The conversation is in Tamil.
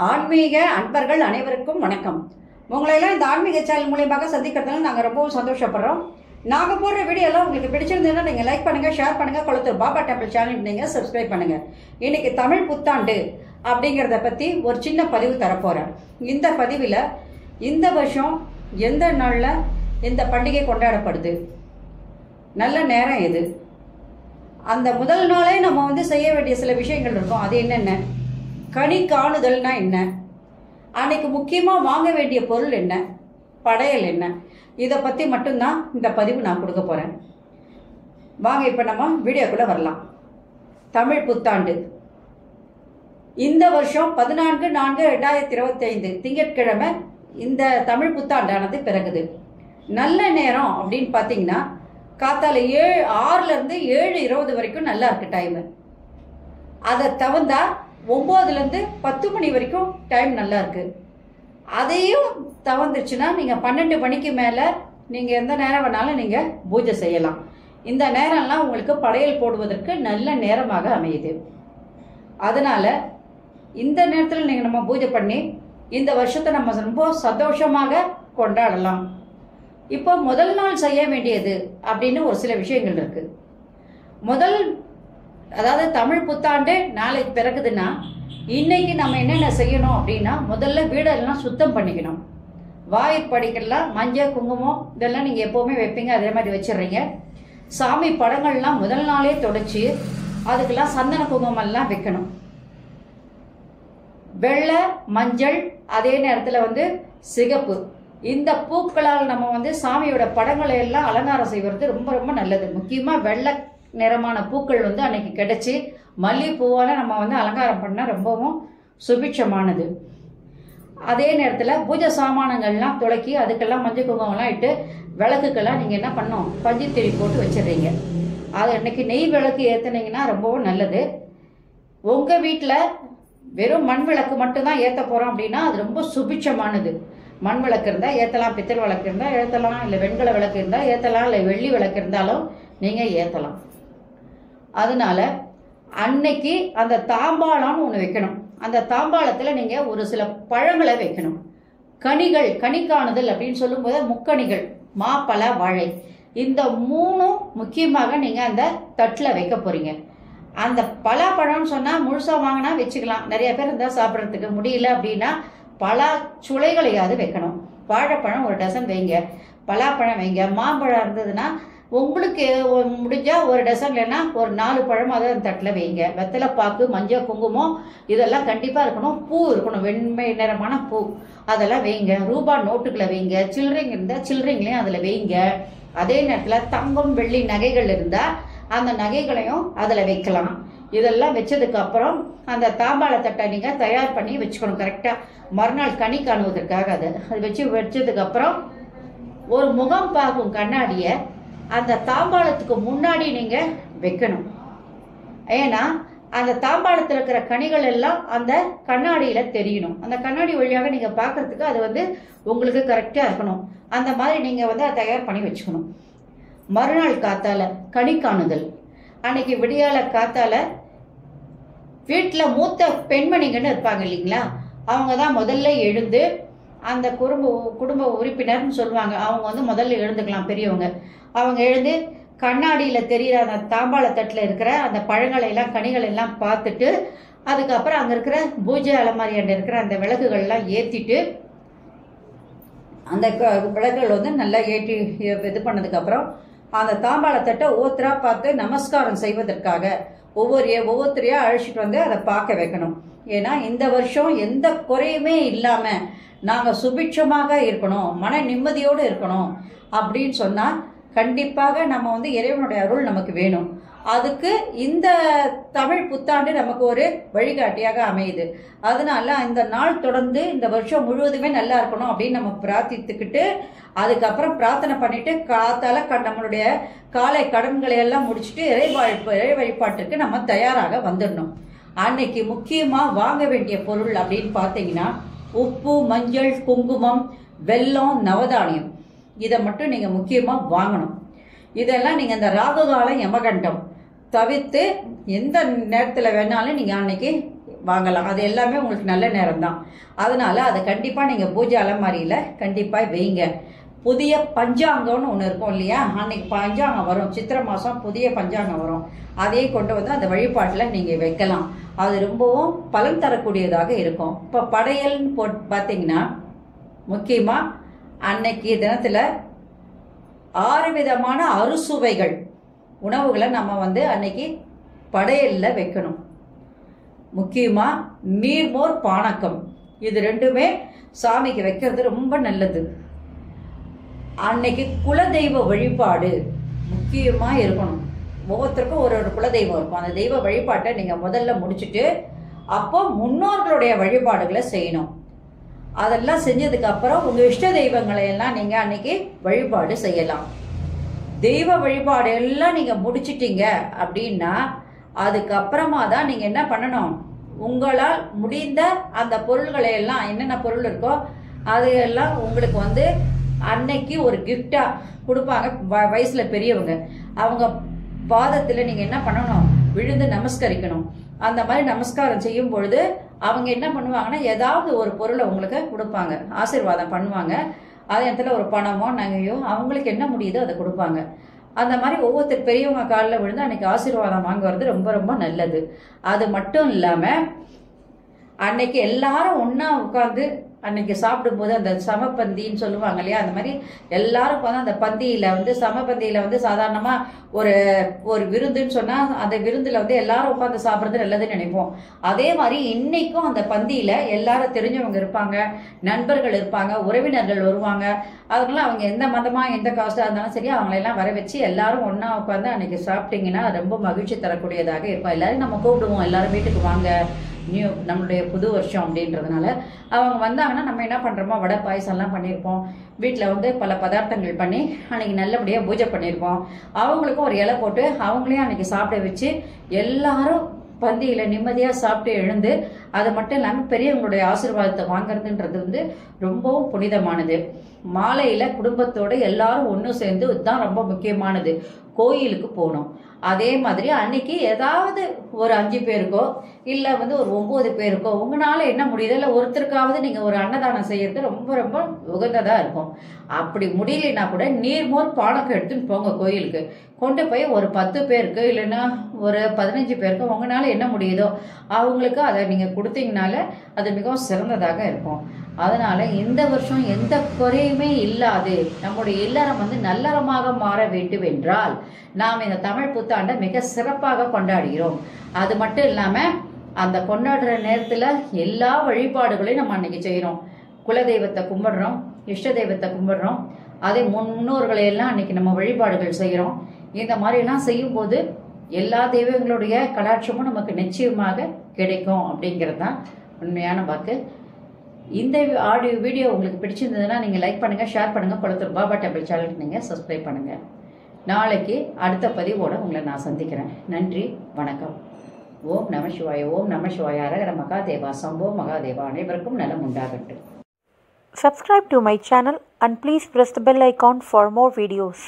ஆன்மீக அன்பர்கள் அனைவருக்கும் வணக்கம். உங்களையெல்லாம் இந்த ஆன்மீக சேனல் மூலியமாக சந்திக்கிறதுல நாங்கள் ரொம்பவும் சந்தோஷப்படுறோம். நாங்கள் போடுற வீடியோலாம் உங்களுக்கு பிடிச்சிருந்ததுன்னா நீங்கள் லைக் பண்ணுங்கள், ஷேர் பண்ணுங்கள். கொளத்தூர் பாபா டெம்பிள் சேனல் நீங்கள் சப்ஸ்கிரைப் பண்ணுங்கள். இன்னைக்கு தமிழ் புத்தாண்டு அப்படிங்கிறத பற்றி ஒரு சின்ன பதிவு தரப்போகிறேன். இந்த பதிவில் இந்த வருஷம் எந்த நாளில் இந்த பண்டிகை கொண்டாடப்படுது, நல்ல நேரம் எது, அந்த முதல் நாளே நம்ம செய்ய வேண்டிய சில விஷயங்கள் இருக்கும். அது என்னென்ன, கனி காணுதல்னா என்ன, அன்னைக்கு முக்கியமாக வாங்க வேண்டிய பொருள் என்ன, படையல் என்ன, இதை பற்றி மட்டும்தான் இந்த பதிவு நான் கொடுக்க போகிறேன். வாங்க இப்போ நம்ம வீடியோக்குள்ளே வரலாம். தமிழ் புத்தாண்டு இந்த வருஷம் 14/4/2025 திங்கட்கிழமை இந்த தமிழ் புத்தாண்டானது பிறகுது. நல்ல நேரம் அப்படின்னு பார்த்தீங்கன்னா காத்தால 6லேருந்து 7:20 வரைக்கும் நல்லா இருக்கு டைமு. அதை தவிர்த்தா 9லேருந்து 10 மணி வரைக்கும் டைம் நல்லா இருக்கு. அதையும் தவிர்த்துச்சுன்னா நீங்கள் 12 மணிக்கு மேலே நீங்கள் எந்த நேரம் வேணாலும் நீங்கள் பூஜை செய்யலாம். இந்த நேரம்லாம் உங்களுக்கு படையல் போடுவதற்கு நல்ல நேரமாக அமையுது. அதனால இந்த நேரத்தில் நம்ம பூஜை பண்ணி இந்த வருஷத்தை நம்ம ரொம்ப சந்தோஷமாக கொண்டாடலாம். இப்போ முதல் நாள் செய்ய வேண்டியது அப்படின்னு ஒரு சில விஷயங்கள் இருக்கு. அதாவது தமிழ் புத்தாண்டு நாளைக்கு பிறகுதுன்னா இன்னைக்கு நம்ம என்னென்ன செய்யணும் அப்படின்னா, முதல்ல வீடெல்லாம் சுத்தம் பண்ணிக்கணும். வாயிற்படிக்கெல்லாம் மஞ்சள் குங்குமம் இதெல்லாம் நீங்கள் எப்போவுமே வைப்பீங்க, அதே மாதிரி வச்சிடுறீங்க. சாமி படங்கள்லாம் முதல் நாளே தொடச்சி அதுக்கெல்லாம் சந்தன குங்குமம்லாம் வைக்கணும். வெள்ளை, மஞ்சள், அதே நேரத்தில் சிகப்பு, இந்த பூக்களால் நம்ம சாமியோட படங்களை எல்லாம் அலங்காரம் செய்வது ரொம்ப ரொம்ப நல்லது. முக்கியமாக வெள்ளை நிறமான பூக்கள் அன்னைக்கு கிடைச்சி மல்லிகைப்பூவால் நம்ம அலங்காரம் பண்ணால் ரொம்பவும் சுபிட்சமானது. அதே நேரத்தில் பூஜை சாமானங்கள்லாம் துளக்கி அதுக்கெல்லாம் மஞ்சள் குங்குமம்லாம் இட்டு விளக்குக்கெல்லாம் நீங்கள் என்ன பண்ணணும், பஞ்சுத்திரி போட்டு வச்சிடுறீங்க. அது அன்னைக்கு நெய் விளக்கு ஏற்றுனீங்கன்னா ரொம்பவும் நல்லது. உங்கள் வீட்டில் வெறும் மண் விளக்கு மட்டும்தான் ஏற்ற போகிறோம் அப்படின்னா அது ரொம்ப சுபிட்சமானது. மண் விளக்கு இருந்தால் ஏற்றலாம், பித்தளை விளக்கு இருந்தால் ஏற்றலாம், இல்லை வெண்கல விளக்கு இருந்தால் ஏற்றலாம், இல்லை வெள்ளி விளக்கு இருந்தாலும் நீங்கள் ஏற்றலாம். அதனால அன்னைக்கு அந்த தாம்பாளம்னு ஒன்று வைக்கணும். அந்த தாம்பாளத்தில் நீங்கள் ஒரு சில பழங்களை வைக்கணும். கனிகள், கனி காணுதல் அப்படின்னு சொல்லும்போது முக்கணிகள், மாப்பழ, வாழை, இந்த 3 முக்கியமாக நீங்கள் அந்த தட்டில் வைக்க போகிறீங்க. அந்த பலாப்பழம்னு சொன்னால் முழுசாக வாங்கினா வச்சுக்கலாம், நிறைய பேர் இருந்தால் சாப்பிட்றதுக்கு முடியல அப்படின்னா பலா சுளைகளையாவது வைக்கணும். வாழைப்பழம் ஒரு டசன் வைங்க, பலாப்பழம் வைங்க. மாம்பழம் இருந்ததுன்னா உங்களுக்கு முடிஞ்சால் ஒரு டசன், இல்லைன்னா ஒரு 4 பழமாவது அந்த தட்டில் வைங்க. வெத்தலை பாக்கு, மஞ்சள் குங்குமம் இதெல்லாம் கண்டிப்பாக இருக்கணும். பூ இருக்கணும், வெண்மை நிறமான பூ, அதெல்லாம் வைங்க. ரூபா நோட்டுகளை வைங்க. சில்லறைங்க இருந்தால் சில்லறைங்களையும் அதில் வைங்க. அதே நேரத்தில் தங்கம் வெள்ளி நகைகள் இருந்தால் அந்த நகைகளையும் அதில் வைக்கலாம். இதெல்லாம் வச்சதுக்கு அப்புறம் அந்த தாம்பாள தட்டை நீங்கள் தயார் பண்ணி வச்சுக்கணும் கரெக்டாக, மறுநாள் கனி காணுவதற்காக. அது வச்சதுக்கு அப்புறம் ஒரு முகம் பார்க்கும் கண்ணாடியை அந்த தாம்பாளத்துக்கு முன்னாடி நீங்கள் வைக்கணும். ஏன்னா அந்த தாம்பாளத்தில் இருக்கிற கனிகள் எல்லாம் அந்த கண்ணாடியில் தெரியணும். அந்த கண்ணாடி வழியாக நீங்கள் பார்க்கறதுக்கு அது உங்களுக்கு கரெக்டாக இருக்கணும். அந்த மாதிரி நீங்கள் அதை தயார் பண்ணி வச்சுக்கணும். மறுநாள் காத்தால கனி காணுதல் அன்னைக்கு விடியால காத்தால வீட்டில் மூத்த பெண்மணிங்கன்னு இருப்பாங்க இல்லைங்களா, அவங்க தான் முதல்ல எழுந்து, அந்த குடும்ப உறுப்பினர்னு சொல்லுவாங்க, அவங்க முதல்ல எழுந்துக்கலாம். பெரியவங்க அவங்க எழுந்து கண்ணாடியில் தெரிகிற அந்த தாம்பாள தட்டில் இருக்கிற அந்த பழங்களை எல்லாம் கனிகளை எல்லாம் பார்த்துட்டு அதுக்கப்புறம் அங்கே இருக்கிற பூஜை அலமாரியாண்ட இருக்கிற அந்த விளக்குகள்லாம் ஏற்றிட்டு அந்த விளக்குகள் நல்லா ஏற்றி இது பண்ணதுக்கப்புறம் அந்த தாம்பாள தட்டை ஒவ்வொருத்தரா பார்த்து நமஸ்காரம் செய்வதற்காக ஒவ்வொருத்தரையா அழைச்சிட்டு அதை பார்க்க வைக்கணும். ஏன்னா இந்த வருஷம் எந்த குறையுமே இல்லாமல் நாங்கள் சுபிட்சமாக இருக்கணும், மன நிம்மதியோடு இருக்கணும் அப்படின்னு சொன்னால் கண்டிப்பாக நம்ம இறைவனுடைய அருள் நமக்கு வேணும். அதுக்கு இந்த தமிழ் புத்தாண்டு நமக்கு ஒரு வழிகாட்டியாக அமையுது. அதனால இந்த நாள் தொடர்ந்து இந்த வருஷம் முழுவதுமே நல்லா இருக்கணும் அப்படின்னு நம்ம பிரார்த்தித்துக்கிட்டு அதுக்கப்புறம் பிரார்த்தனை பண்ணிட்டு காத்தால நம்மளுடைய காலை கடன்களை எல்லாம் முடிச்சுட்டு இறை வழிபாட்டிற்கு நம்ம தயாராக வந்துடணும். அன்னைக்கு முக்கியமாக வாங்க வேண்டிய பொருள் அப்படின்னு பார்த்தீங்கன்னா உப்பு, மஞ்சள், குங்குமம், வெல்லம், நவதானியம், இதை மட்டும் நீங்கள் முக்கியமாக வாங்கணும். இதெல்லாம் நீங்கள் இந்த ராகுகாலம் யமகண்டம் தவிர்த்து எந்த நேரத்தில் வேணாலும் நீங்கள் அன்னைக்கு வாங்கலாம். அது எல்லாமே உங்களுக்கு நல்ல நேரம் தான். அதனால் அதை கண்டிப்பாக நீங்கள் பூஜை அலமாரியில் கண்டிப்பாக வைங்க. புதிய பஞ்சாங்கம்னு ஒன்று இருக்கும் இல்லையா, அன்னைக்கு பஞ்சாங்கம் வரும், சித்திரை மாதம் புதிய பஞ்சாங்கம் வரும். அதையே கொண்டு வந்து அந்த வழிபாட்டில் நீங்கள் வைக்கலாம். அது ரொம்பவும் பலன் தரக்கூடியதாக இருக்கும். இப்போ படையல்னு பார்த்தீங்கன்னா முக்கியமாக அன்னைக்கு தினத்தில் 6 விதமான அறுசுவைகள் உணவுகளை நம்ம வந்து அன்னைக்கு படையலில் வைக்கணும். முக்கியமாக நீர்மோர் பானக்கம், இது ரெண்டுமே சாமிக்கு வைக்கிறது ரொம்ப நல்லது. அன்னைக்கு குலதெய்வ வழிபாடு முக்கியமாக இருக்கணும். ஒவ்வொருத்தருக்கும் ஒரு குலதெய்வம் இருக்கும். அந்த தெய்வ வழிபாட்டை நீங்கள் முதல்ல முடிச்சுட்டு அப்போ முன்னோர்களுடைய வழிபாடுகளை செய்யணும். அதெல்லாம் செஞ்சதுக்கு அப்புறம் உங்கள் இஷ்ட தெய்வங்களை எல்லாம் நீங்கள் அன்னைக்கு வழிபாடு செய்யலாம். தெய்வ வழிபாடு எல்லாம் நீங்கள் முடிச்சிட்டீங்க அப்படின்னா அதுக்கப்புறமா தான் நீங்கள் என்ன பண்ணணும், உங்களால் முடிந்த அந்த பொருள்களை எல்லாம் என்னென்ன பொருள் இருக்கோ அதையெல்லாம் உங்களுக்கு வந்து அன்னைக்கு ஒரு கிஃப்டாக கொடுப்பாங்க. வயசில் பெரியவங்க அவங்க பாதத்தில் நீங்கள் என்ன பண்ணணும், விழுந்து நமஸ்கரிக்கணும். அந்த மாதிரி நமஸ்காரம் செய்யும் பொழுது அவங்க என்ன பண்ணுவாங்கன்னா ஏதாவது ஒரு பொருளை உங்களுக்கு கொடுப்பாங்க, ஆசீர்வாதம் பண்ணுவாங்க. அதே இடத்துல ஒரு பணமோ நகையோ அவங்களுக்கு என்ன முடியுதோ அதை கொடுப்பாங்க. அந்த மாதிரி ஒவ்வொருத்தர் பெரியவங்க காலில் விழுந்து அன்னைக்கு ஆசீர்வாதம் வாங்குறது ரொம்ப ரொம்ப நல்லது. அது மட்டும் இல்லாமல் அன்னைக்கு எல்லாரும் ஒன்றா உட்காந்து அன்னைக்கு சாப்பிடும்போது அந்த சமபந்தின்னு சொல்லுவாங்க இல்லையா, அந்த மாதிரி எல்லாரும் வந்து அந்த பந்தியில் வந்து சமபந்தியில் வந்து சாதாரணமாக ஒரு விருந்துன்னு சொன்னால் அந்த விருந்தில் வந்து எல்லாரும் உட்காந்து சாப்பிட்றது நல்லதுன்னு நினைப்போம். அதே மாதிரி இன்னைக்கும் அந்த பந்தியில் எல்லாரும் தெரிஞ்சவங்க இருப்பாங்க, நண்பர்கள் இருப்பாங்க, உறவினர்கள் வருவாங்க. அதனால அவங்க எந்த மதமாக எந்த காஸ்டாக இருந்தாலும் சரி அவங்களெல்லாம் வர வச்சு எல்லாரும் ஒன்றா உட்காந்து அன்னைக்கு சாப்பிட்டீங்கன்னா ரொம்ப மகிழ்ச்சி தரக்கூடியதாக இருக்கும். எல்லாரும் நம்ம கூப்பிடுவோம், எல்லாரும் வீட்டுக்கு வாங்க, நம்மளுடைய புது வருஷம் அப்படின்றதுனால அவங்க வந்தாங்கன்னா நம்ம என்ன பண்ணுறோமோ வடை பாயசம்லாம் பண்ணியிருப்போம். வீட்டில் வந்து பல பதார்த்தங்கள் பண்ணி அன்றைக்கி நல்லபடியாக பூஜை பண்ணியிருப்போம். அவங்களுக்கும் ஒரு இலை போட்டு அவங்களையும் அன்றைக்கி சாப்பிட வச்சு எல்லாரும் பந்தியில் நிம்மதியாக சாப்பிட்டு எழுந்து, அது மட்டும் இல்லாமல் பெரியவங்களுடைய ஆசீர்வாதத்தை வாங்குறதுன்றது வந்து ரொம்பவும் புனிதமானது. மாலையில் குடும்பத்தோடு எல்லாரும் ஒன்று சேர்ந்து இதுதான் ரொம்ப முக்கியமானது. கோயிலுக்கு போகணும். அதே மாதிரி அன்னைக்கு ஏதாவது ஒரு 5 பேருக்கோ இல்லை வந்து ஒரு 9 பேருக்கோ உங்களால் என்ன முடியுதோ இல்லை ஒருத்தருக்காவது நீங்கள் ஒரு அன்னதானம் செய்யறது ரொம்ப ரொம்ப உகந்ததாக இருக்கும். அப்படி முடியலைன்னா கூட நீர்மோர் பானக்கம் எடுத்துன்னு போங்க கோயிலுக்கு. கொண்டு போய் ஒரு 10 பேருக்கு இல்லைன்னா ஒரு 15 பேருக்கு உங்களால் என்ன முடியுதோ அவங்களுக்கு அதை நீங்கள் கொடுத்தீங்கனால அது மிகவும் சிறந்ததாக இருக்கும். அதனால் இந்த வருஷம் எந்த குறையுமே இல்லாது நம்முடைய இல்லறம் வந்து நல்லறமாக மாற வேண்டும் என்றால் நாம் இந்த தமிழ் புத்தாண்டை மிக சிறப்பாக கொண்டாடுகிறோம். அது மட்டும் இல்லாமல் அந்த கொண்டாடுற நேரத்தில் எல்லா வழிபாடுகளையும் நம்ம அன்னைக்கு செய்கிறோம். குலதெய்வத்தை கும்பிடுறோம், இஷ்ட தெய்வத்தை கும்பிடுறோம், அதே முன்னோர்களை எல்லாம் அன்னைக்கு நம்ம வழிபாடுகள் செய்கிறோம். இந்த மாதிரிலாம் செய்யும்போது எல்லா தெய்வங்களுடைய கடாட்சமும் நமக்கு நிச்சயமாக கிடைக்கும் அப்படிங்கிறது தான் உண்மையான வாக்கு. இந்த வீடியோ உங்களுக்கு பிடிச்சிருந்ததுன்னா நீங்கள் லைக் பண்ணுங்கள், ஷேர் பண்ணுங்கள், குளத்தூர் பாபா டெம்பிள் சேனலுக்கு நீங்கள் சப்ஸ்கிரைப் பண்ணுங்கள். நாளைக்கு அடுத்த பதிவோடு உங்களை நான் சந்திக்கிறேன். நன்றி, வணக்கம். ஓம் நம சிவாய, ஓம் நம சிவாய, அரகர மகாதேவா, சம்போ மகாதேவா. அனைவருக்கும் நலம் உண்டாகட்டும். Subscribe to my channel and please press the bell icon for more videos.